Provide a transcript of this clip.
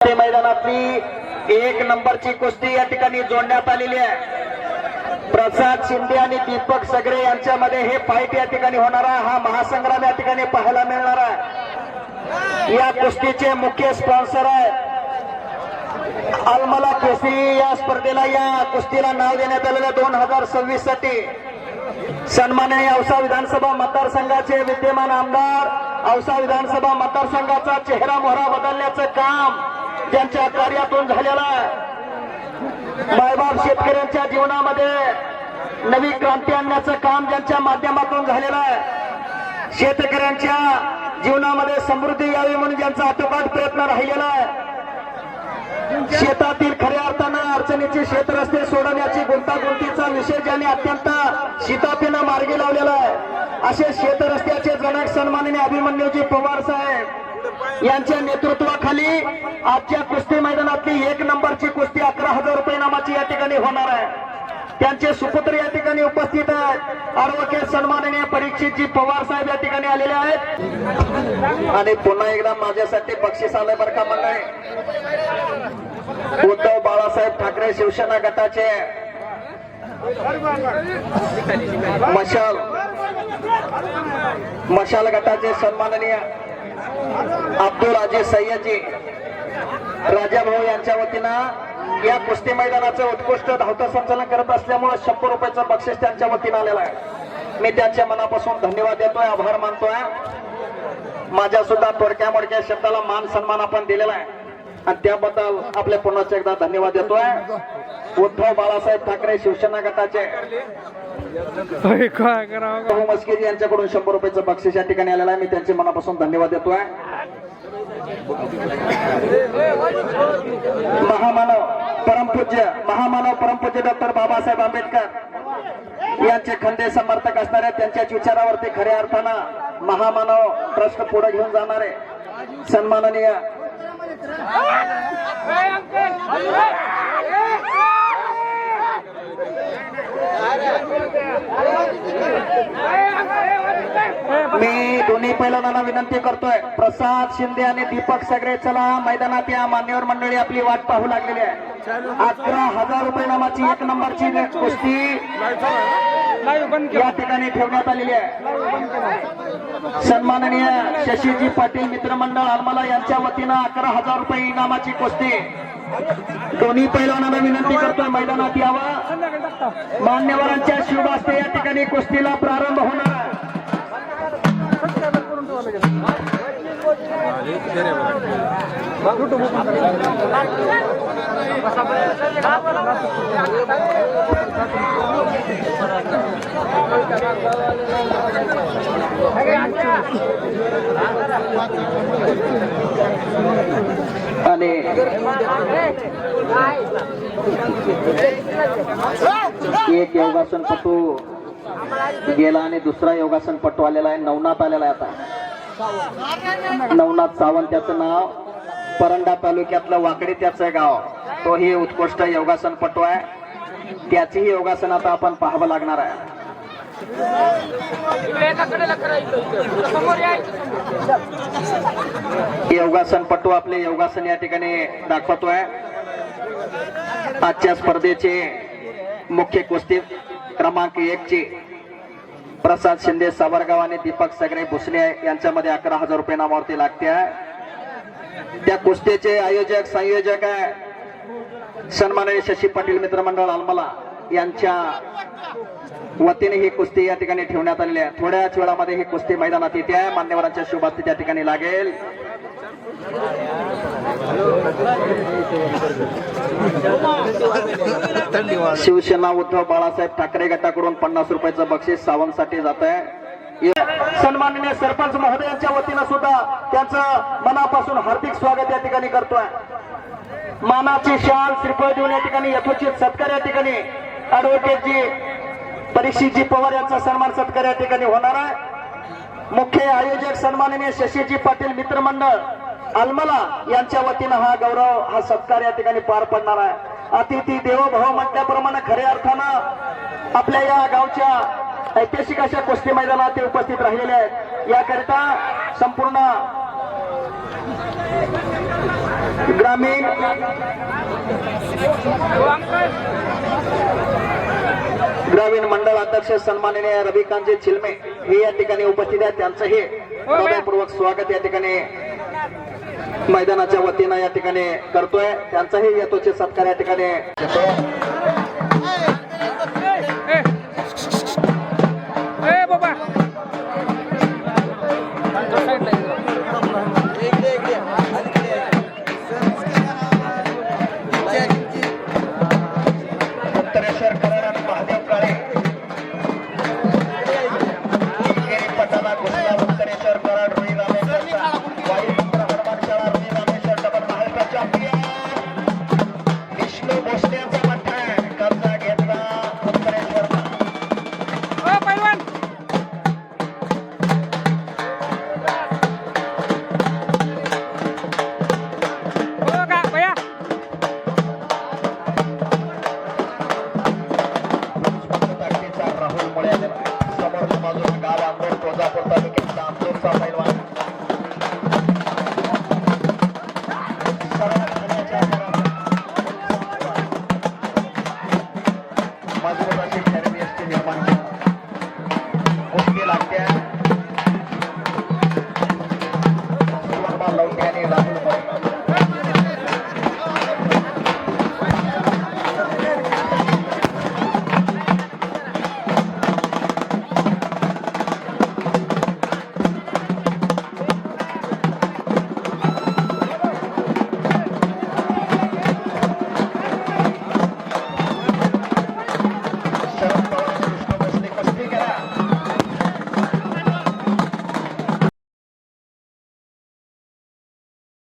मैदानातली एक नंबरची कुस्ती या ठिकाणी जोडण्यात आलेली आहे। प्रसाद शिंदे आणि दीपक सगरे यांच्यामध्ये हे फाईट या ठिकाणी होणार आहे। हा महासंग्राम या ठिकाणी पाहायला मिळणार आहे। या कुस्तीचे मुख्य स्पॉन्सर आहे अलमला केसरी। या स्पर्धेला या कुस्तीला नाव देण्यात आलेलं 2026 साठी सन्माननीय औसा विधानसभा मतदारसंघाचे विद्यमान आमदार, औसा विधानसभा मतदारसंघाचा चेहरा मोहरा बदलण्याचं काम ज्यांच्या कार्यातून झालेला आहे। मायबाप शेतकऱ्यांच्या जीवनामध्ये नवी क्रांती आणण्याचं काम ज्यांच्या माध्यमातून झालेलं आहे। शेतकऱ्यांच्या जीवनामध्ये समृद्धी यावी म्हणून ज्यांचा अतोकाट प्रयत्न राहिलेला आहे। शेतातील खऱ्या अर्थानं अडचणीचे शेत रस्ते सोडवण्याची गुंतागुंतीचा विषय ज्यांनी अत्यंत शिताफीनं मार्गी लावलेला आहे असे शेत रस्त्याचे जनक सन्माननीय अभिमन्यूजी पवार साहेब यांच्या नेतृत्वाखाली आजच्या कुस्ती मैदानातली एक नंबरची कुस्ती 11,000 रुपये नामाची या ठिकाणी होणार आहे। त्यांचे सुपुत्र या ठिकाणी उपस्थित आहेत। ॲडव्होकेट सन्माननीय परीक्षितजी पवार साहेब या ठिकाणी आलेले आहेत। आणि पुन्हा एकदा माझ्यासाठी बक्षीस आलंय बरं का मंडळी। उद्धव बाळासाहेब ठाकरे शिवसेना गटाचे मशाल गटाचे सन्माननीय अब्दुल अजीज सय्यदजी राजाभाऊ यांच्या वतीनं या कुस्ती मैदानाचं उत्कृष्ट धावतं संचालन करत असल्यामुळे 100 रुपयाचं बक्षीस त्यांच्या वतीनं आलेलं आहे। मी त्यांच्या मनापासून धन्यवाद देतोय, आभार मानतोय। माझ्या सुद्धा थोडक्या मोडक्या शब्दाला मान सन्मान आपण दिलेला आहे आणि त्याबद्दल आपल्या पुन्हा एकदा धन्यवाद देतोय। उद्धव बाळासाहेब ठाकरे शिवसेना गटाचे मस्किरी यांच्याकडून 100 रुपयाचं बक्षीस या ठिकाणी आलेलं आहे। मी त्यांचे मनापासून धन्यवाद देतोय। महामानव परमपूज्य डॉक्टर बाबासाहेब आंबेडकर यांचे खंदे समर्थक असणारे, त्यांच्याच विचारावरती खऱ्या अर्थानं महामानव ट्रस्ट पुढे घेऊन जाणारे सन्माननीय मी दोन्ही पैलवानांना विनंती करतोय, प्रसाद शिंदे आणि दीपक सगरे चला मैदानात या। मान्यवर मंडळी आपली वाट पाहू लागलेली आहे। 11,000 रुपये नामाची एक नंबरची कुस्ती या ठिकाणी ठेवण्यात आलेली आहे। सन्माननीय शशीजी पाटील मित्रमंडळ अलमला यांच्या वतीनं 11,000 रुपये इनामाची कुस्ती। दोन्ही पैलवानांना विनंती करतोय मैदानात यावं। मान्यवरांच्या शुभ हस्ते या ठिकाणी कुस्तीला प्रारंभ होणार आहे। आणि एक योगासनपटू गेला आणि दुसरा योगासनपटू आलेला आहे, नवनाथ आलेला आहे। आता नवनाथ सावंत त्याचं नाव, परंडा तालुक्यातलं वाकडी त्याचं गाव, तोही उत्कृष्ट योगासनपटू आहे। त्याचीही योगासन आता आपण पाहावं लागणार आहे। योगासनपटू आपले योगासन या ठिकाणी दाखवतोय। आजच्या स्पर्धेचे मुख्य कुस्ती क्रमांक 1 ची प्रसाद शिंदे सावरगाव आणि दीपक सगरे भुसले यांच्यामध्ये 11,000 रुपये नावावरती लागते आहे। त्या कुस्तीचे आयोजक संयोजक आहे सन्माननीय शशी पाटील मित्रमंडळ अलमला यांच्या वतीने ही कुस्ती या ठिकाणी ठेवण्यात आलेली आहे। थोड्याच वेळामध्ये ही कुस्ती मैदानात येते आहे। मान्यवरांच्या शुभ हस्ते त्या ठिकाणी लागेल। शिवसेना उद्धव बाळासाहेब ठाकरे गटाकडून 50 रुपयाचं बक्षीस सावंतसाठी जात आहे। सन्माननीय सरपंच महोदयांच्या वतीनं सुद्धा त्यांचं मनापासून हार्दिक स्वागत या ठिकाणी करतोय। मानाची शाल श्रीफळ देऊन या ठिकाणी यथोचित सत्कार या ठिकाणी ॲडव्होकेटजी परीक्षितजी पवार यांचा सन्मान सत्कार या ठिकाणी होणार आहे। मुख्य आयोजक सन्माननीय शशीजी पाटील मित्रमंडळ अलमला यांच्या वतीनं हा गौरव हा सत्कार या ठिकाणी पार पडणार आहे। अतिथी देवो भव म्हटल्याप्रमाणे खऱ्या अर्थानं आपल्या या गावच्या ऐतिहासिक अशा कुस्ती मैदानात ते उपस्थित राहिलेले आहेत। याकरिता संपूर्ण ग्रामीण मंडळ अध्यक्ष सन्माननीय रविकांतजी चिलमे हे या ठिकाणी उपस्थित आहेत. त्यांचंही हृदयपूर्वक स्वागत या ठिकाणी मैदानाच्या वतीनं या ठिकाणी करतोय. त्यांचाही यथोचित सत्कार या ठिकाणी घेतो. उत्तरेश्वर कराड आणि महादेव काळे पटाला घुसला. उत्तरेश्वर कराड रोहित रामेश्वर वाईट हनुमान शाळा रोहित रामेश्वर डबल महाराष्ट्र चॅम्पियन